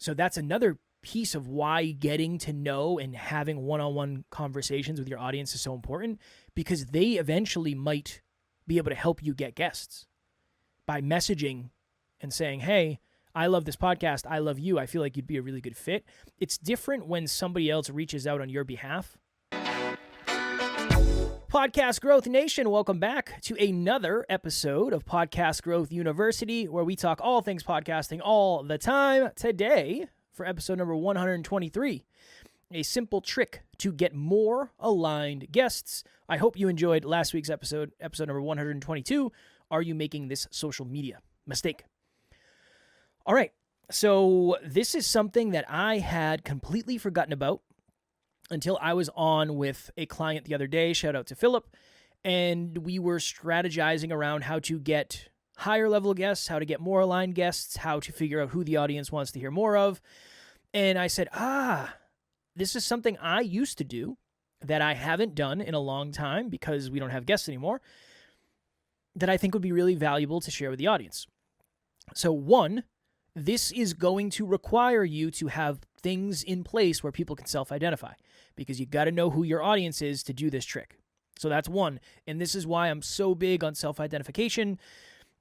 So that's another piece of why getting to know and having one-on-one conversations with your audience is so important, because they eventually might be able to help you get guests by messaging and saying, hey, I love this podcast. I love you. I feel like you'd be a really good fit. It's different when somebody else reaches out on your behalf. Podcast Growth Nation, welcome back to another episode of Podcast Growth University, where we talk all things podcasting all the time. Today, for episode number 123, a simple trick to get more aligned guests. I hope you enjoyed last week's episode number 122. Are you making this social media mistake? All right, so this is something that I had completely forgotten about until I was on with a client the other day. Shout out to Philip. And we were strategizing around how to get higher level guests, how to get more aligned guests, how to figure out who the audience wants to hear more of. And I said, this is something I used to do that I haven't done in a long time because we don't have guests anymore, that I think would be really valuable to share with the audience. So one, this is going to require you to have things in place where people can self-identify, because you got to know who your audience is to do this trick. So that's one. And this is why I'm so big on self-identification.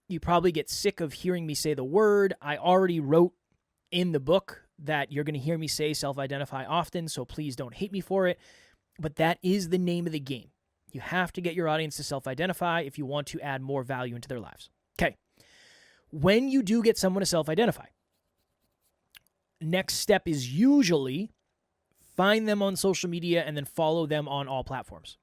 You probably get sick of hearing me say the word. I already wrote in the book that you're going to hear me say self-identify often, so please don't hate me for it. But that is the name of the game. You have to get your audience to self-identify if you want to add more value into their lives. Okay. When you do get someone to self-identify, next step is usually find them on social media and then follow them on all platforms.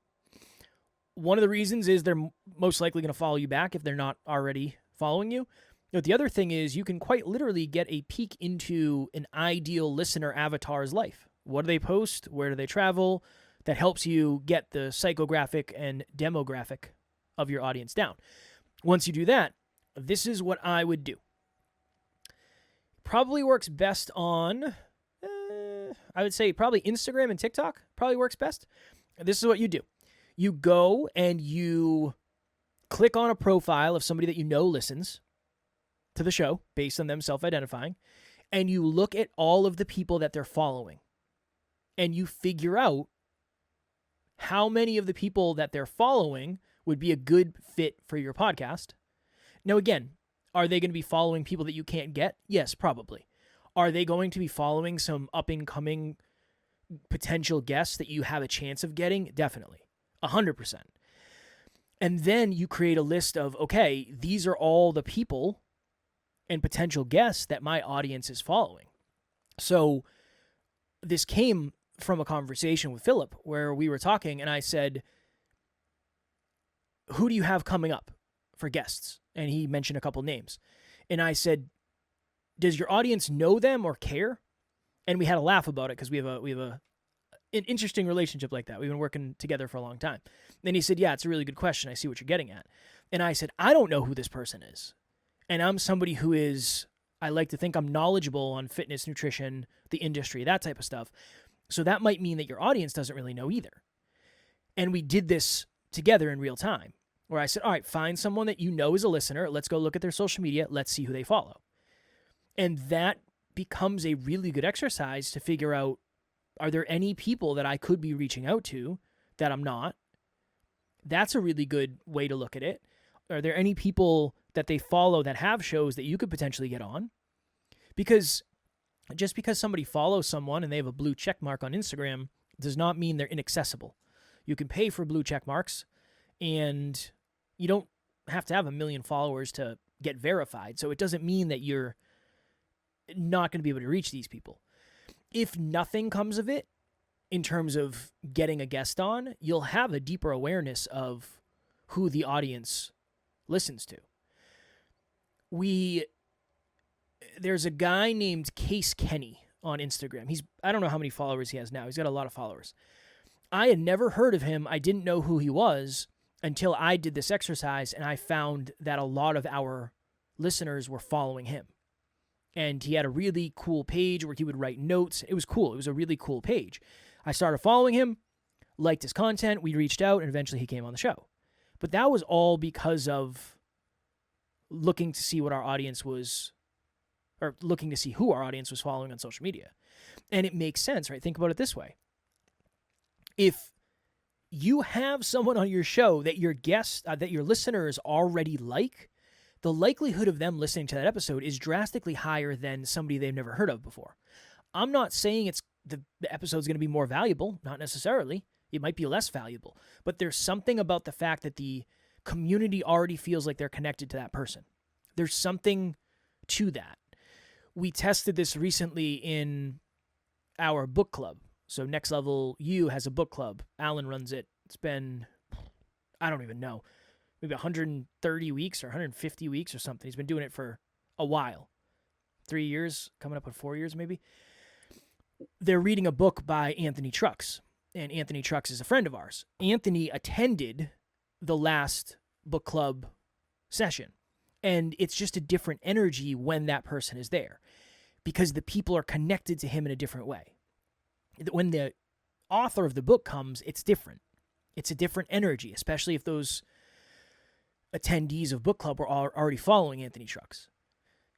One of the reasons is they're most likely going to follow you back if they're not already following you. But the other thing is you can quite literally get a peek into an ideal listener avatar's life. What do they post? Where do they travel? That helps you get the psychographic and demographic of your audience down. Once you do that, this is what I would do. Probably works best on, I would say probably Instagram and TikTok probably works best. This is what you do. You go and you click on a profile of somebody that you know listens to the show based on them self-identifying, and you look at all of the people that they're following, and you figure out how many of the people that they're following would be a good fit for your podcast. Now, again, are they going to be following people that you can't get? Yes, probably. Are they going to be following some up-and-coming potential guests that you have a chance of getting? Definitely. 100%. And then you create a list of, okay, these are all the people and potential guests that my audience is following. So this came from a conversation with Philip where we were talking, and I said, who do you have coming up for guests? And he mentioned a couple names. And I said, does your audience know them or care? And we had a laugh about it because we have an interesting relationship like that. We've been working together for a long time. And he said, yeah, it's a really good question. I see what you're getting at. And I said, I don't know who this person is. And I'm somebody who is, I like to think I'm knowledgeable on fitness, nutrition, the industry, that type of stuff. So that might mean that your audience doesn't really know either. And we did this together in real time, where I said, all right, find someone that you know is a listener. Let's go look at their social media. Let's see who they follow. And that becomes a really good exercise to figure out, are there any people that I could be reaching out to that I'm not? That's a really good way to look at it. Are there any people that they follow that have shows that you could potentially get on? Because just because somebody follows someone and they have a blue check mark on Instagram does not mean they're inaccessible. You can pay for blue check marks, and you don't have to have 1 million followers to get verified. So it doesn't mean that you're not going to be able to reach these people. If nothing comes of it, in terms of getting a guest on, you'll have a deeper awareness of who the audience listens to. There's a guy named Case Kenny on Instagram. I don't know how many followers he has now. He's got a lot of followers. I had never heard of him. I didn't know who he was until I did this exercise, and I found that a lot of our listeners were following him. And he had a really cool page where he would write notes. It was cool. It was a really cool page. I started following him, liked his content. We reached out, and eventually he came on the show. But that was all because of looking to see what our audience was, or looking to see who our audience was following on social media. And it makes sense, right? Think about it this way. If you have someone on your show that your guests, that your listeners already like, the likelihood of them listening to that episode is drastically higher than somebody they've never heard of before. I'm not saying the episode's going to be more valuable, not necessarily. It might be less valuable, but there's something about the fact that the community already feels like they're connected to that person. There's something to that. We tested this recently in our book club. So Next Level U has a book club. Alan runs it. It's been, I don't even know, maybe 130 weeks or 150 weeks or something. He's been doing it for a while. 3 years, coming up on 4 years maybe. They're reading a book by Anthony Trucks, and Anthony Trucks is a friend of ours. Anthony attended the last book club session, and it's just a different energy when that person is there because the people are connected to him in a different way. When the author of the book comes, it's different. It's a different energy, especially if those attendees of book club were already following Anthony Trucks.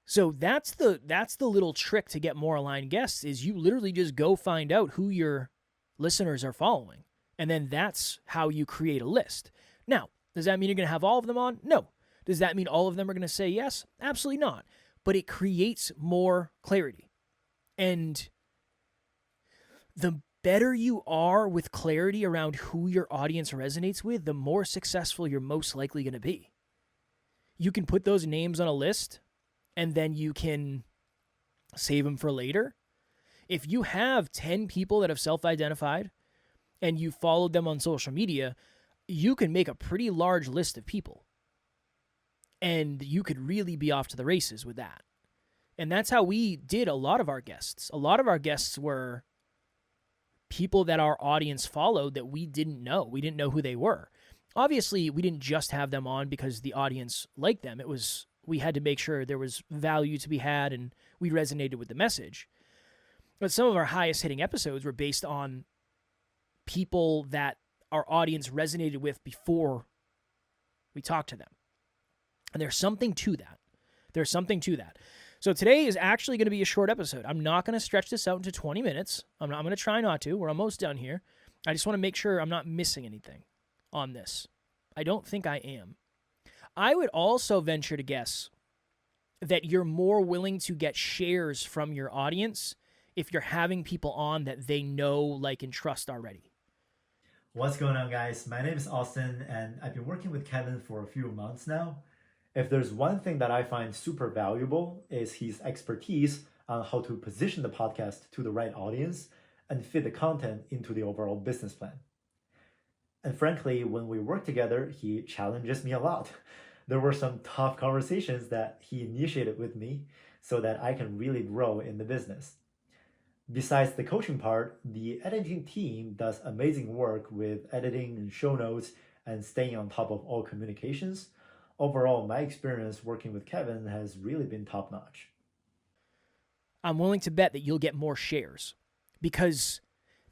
So that's the little trick to get more aligned guests is you literally just go find out who your listeners are following. And then that's how you create a list. Now, does that mean you're going to have all of them on? No. Does that mean all of them are going to say yes? Absolutely not. But it creates more clarity. And the better you are with clarity around who your audience resonates with, the more successful you're most likely going to be. You can put those names on a list, and then you can save them for later. If you have 10 people that have self-identified and you followed them on social media, you can make a pretty large list of people. And you could really be off to the races with that. And that's how we did a lot of our guests. A lot of our guests were people that our audience followed that we didn't know. We didn't know who they were. Obviously, we didn't just have them on because the audience liked them. We had to make sure there was value to be had and we resonated with the message. But some of our highest hitting episodes were based on people that our audience resonated with before we talked to them. And there's something to that. There's something to that. So today is actually going to be a short episode. I'm not going to stretch this out into 20 minutes. I'm going to try not to. We're almost done here. I just want to make sure I'm not missing anything on this. I don't think I am. I would also venture to guess that you're more willing to get shares from your audience if you're having people on that they know, like, and trust already. What's going on, guys? My name is Austin, and I've been working with Kevin for a few months now. If there's one thing that I find super valuable is his expertise on how to position the podcast to the right audience and fit the content into the overall business plan. And frankly, when we work together, he challenges me a lot. There were some tough conversations that he initiated with me so that I can really grow in the business. Besides the coaching part, the editing team does amazing work with editing and show notes and staying on top of all communications. Overall, my experience working with Kevin has really been top-notch. I'm willing to bet that you'll get more shares because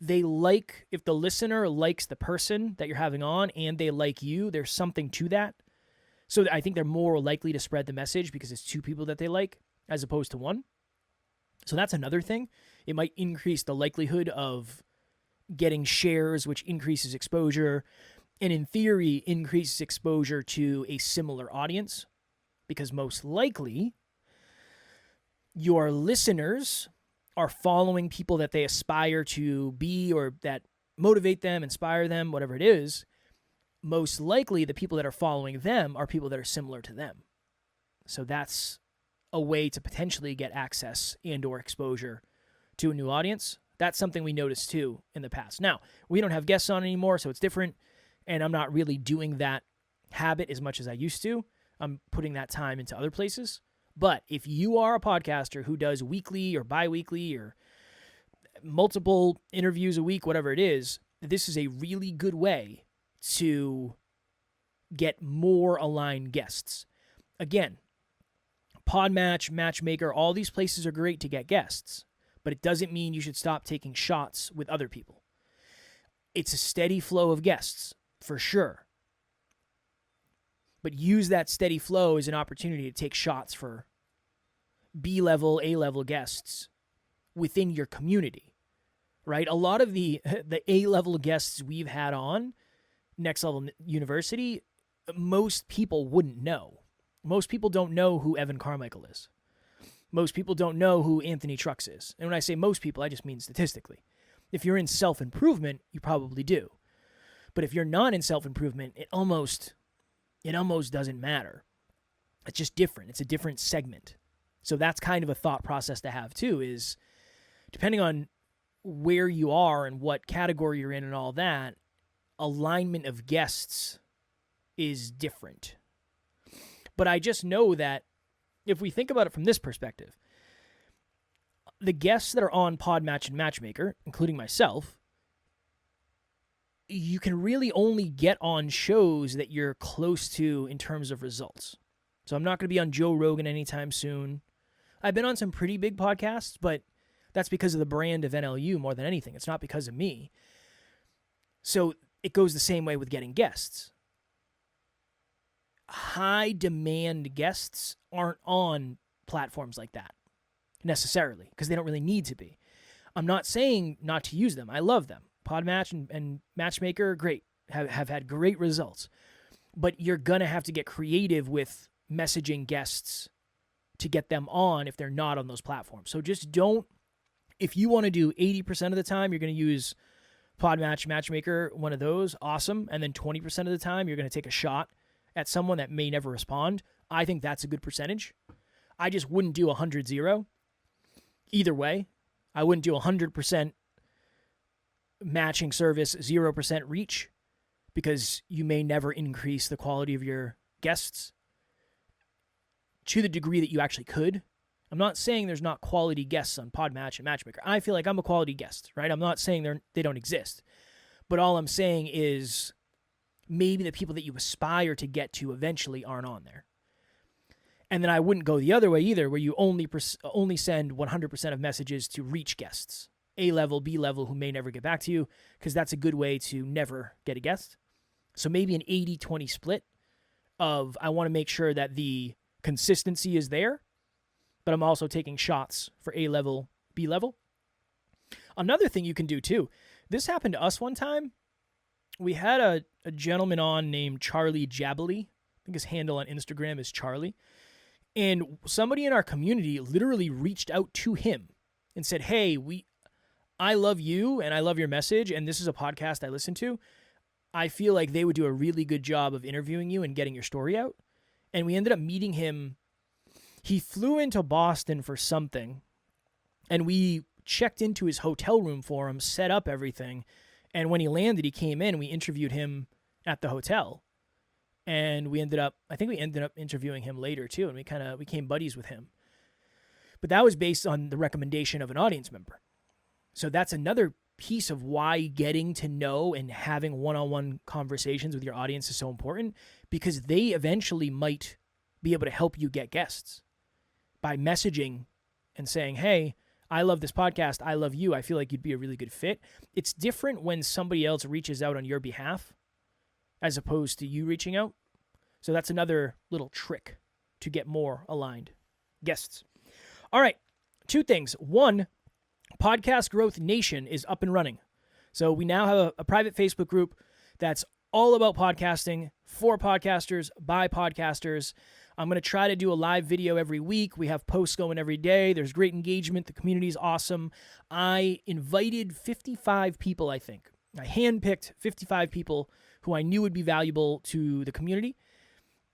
if the listener likes the person that you're having on and they like you, there's something to that. So I think they're more likely to spread the message because it's two people that they like as opposed to one. So that's another thing. It might increase the likelihood of getting shares, which increases exposure, and in theory, increases exposure to a similar audience because most likely your listeners are following people that they aspire to be or that motivate them, inspire them, whatever it is. Most likely the people that are following them are people that are similar to them. So that's a way to potentially get access and or exposure to a new audience. That's something we noticed too in the past. Now, we don't have guests on anymore, so it's different, and I'm not really doing that habit as much as I used to. I'm putting that time into other places. But if you are a podcaster who does weekly or bi-weekly or multiple interviews a week, whatever it is, this is a really good way to get more aligned guests. Again, Podmatch, Matchmaker, all these places are great to get guests, but it doesn't mean you should stop taking shots with other people. It's a steady flow of guests, for sure. But use that steady flow as an opportunity to take shots for B-level, A-level guests within your community, right? A lot of the A-level guests we've had on Next Level University, most people wouldn't know. Most people don't know who Evan Carmichael is. Most people don't know who Anthony Trucks is. And when I say most people, I just mean statistically. If you're in self-improvement, you probably do. But if you're not in self-improvement, it almost doesn't matter. It's just different. It's a different segment. So that's kind of a thought process to have too, is depending on where you are and what category you're in and all that, alignment of guests is different. But I just know that if we think about it from this perspective, the guests that are on Podmatch and Matchmaker, including myself, you can really only get on shows that you're close to in terms of results. So I'm not going to be on Joe Rogan anytime soon. I've been on some pretty big podcasts, but that's because of the brand of NLU more than anything. It's not because of me. So it goes the same way with getting guests. High demand guests aren't on platforms like that necessarily because they don't really need to be. I'm not saying not to use them. I love them. Podmatch and Matchmaker, great. Have had great results. But you're going to have to get creative with messaging guests to get them on if they're not on those platforms. So just don't, if you want to do 80% of the time, you're going to use Podmatch, Matchmaker, one of those, awesome. And then 20% of the time, you're going to take a shot at someone that may never respond. I think that's a good percentage. I just wouldn't do 100-0. Either way, I wouldn't do 100% matching service, 0% reach, because you may never increase the quality of your guests to the degree that you actually could. I'm not saying there's not quality guests on Podmatch and Matchmaker. I feel like I'm a quality guest, right? I'm not saying they don't exist. But all I'm saying is maybe the people that you aspire to get to eventually aren't on there. And then I wouldn't go the other way either, where you only send 100% of messages to reach guests, A-level, B-level, who may never get back to you, because that's a good way to never get a guest. So maybe an 80-20 split of I want to make sure that the consistency is there, but I'm also taking shots for A-level, B-level. Another thing you can do too, this happened to us one time. We had a gentleman on named Charlie Jabbly. I think his handle on Instagram is Charlie. And somebody in our community literally reached out to him and said, hey, I love you and I love your message, and this is a podcast I listen to. I feel like they would do a really good job of interviewing you and getting your story out. And we ended up meeting him. He flew into Boston for something, and we checked into his hotel room for him, set up everything. And when he landed, he came in, we interviewed him at the hotel. And I think we ended up interviewing him later too, and we became buddies with him. But that was based on the recommendation of an audience member. So that's another piece of why getting to know and having one-on-one conversations with your audience is so important, because they eventually might be able to help you get guests by messaging and saying, hey, I love this podcast. I love you. I feel like you'd be a really good fit. It's different when somebody else reaches out on your behalf as opposed to you reaching out. So that's another little trick to get more aligned guests. All right, 2 things. 1, Podcast Growth Nation is up and running. So we now have a private Facebook group that's all about podcasting, for podcasters, by podcasters. I'm going to try to do a live video every week. We have posts going every day. There's great engagement. The community is awesome. I invited 55 people, I think. I handpicked 55 people who I knew would be valuable to the community.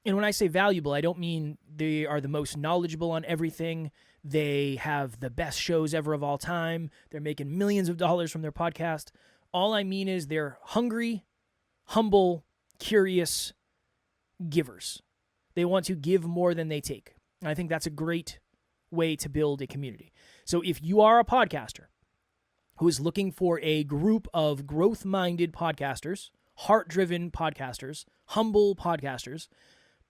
And when I say valuable, I don't mean they are the most knowledgeable on everything. They have the best shows ever of all time. They're making millions of dollars from their podcast. All I mean is they're hungry, humble, curious givers. They want to give more than they take. And I think that's a great way to build a community. So if you are a podcaster who is looking for a group of growth-minded podcasters, heart-driven podcasters, humble podcasters,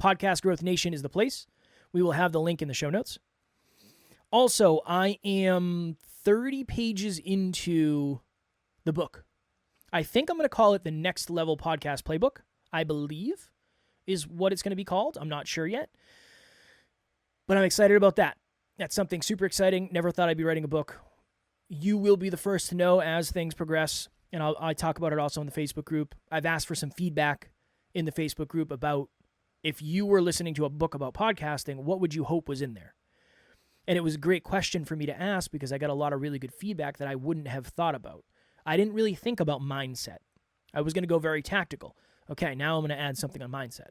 Podcast Growth Nation is the place. We will have the link in the show notes. Also, I am 30 pages into the book. I think I'm going to call it the Next Level Podcast Playbook, I believe is what it's going to be called. I'm not sure yet. But I'm excited about that. That's something super exciting. Never thought I'd be writing a book. You will be the first to know as things progress, and I talk about it also in the Facebook group. I've asked for some feedback in the Facebook group about if you were listening to a book about podcasting, what would you hope was in there? And it was a great question for me to ask because I got a lot of really good feedback that I wouldn't have thought about. I didn't really think about mindset. I was going to go very tactical. Okay, now I'm going to add something on mindset.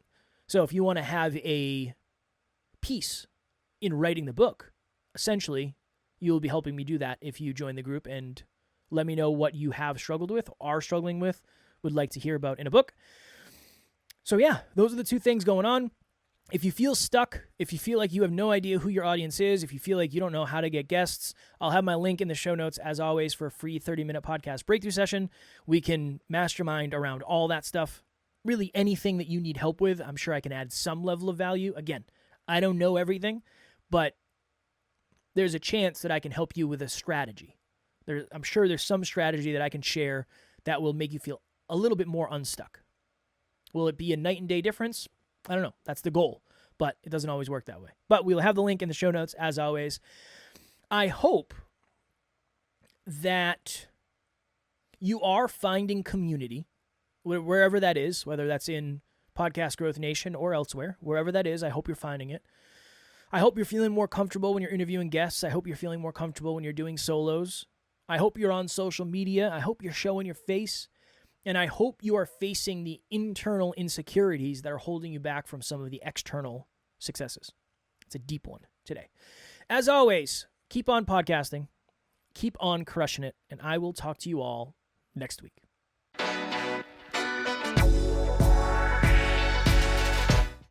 So if you want to have a piece in writing the book, essentially, you'll be helping me do that if you join the group and let me know what you have struggled with, are struggling with, would like to hear about in a book. So yeah, those are the two things going on. If you feel stuck, if you feel like you have no idea who your audience is, if you feel like you don't know how to get guests, I'll have my link in the show notes, as always, for a free 30-minute podcast breakthrough session. We can mastermind around all that stuff. Really anything that you need help with, I'm sure I can add some level of value. Again, I don't know everything, but there's a chance that I can help you with a strategy. I'm sure there's some strategy that I can share that will make you feel a little bit more unstuck. Will it be a night and day difference? I don't know. That's the goal, but it doesn't always work that way. But we'll have the link in the show notes, as always. I hope that you are finding community, wherever that is, whether that's in Podcast Growth Nation or elsewhere, wherever that is, I hope you're finding it. I hope you're feeling more comfortable when you're interviewing guests. I hope you're feeling more comfortable when you're doing solos. I hope you're on social media. I hope you're showing your face. And I hope you are facing the internal insecurities that are holding you back from some of the external successes. It's a deep one today. As always, keep on podcasting, keep on crushing it, and I will talk to you all next week.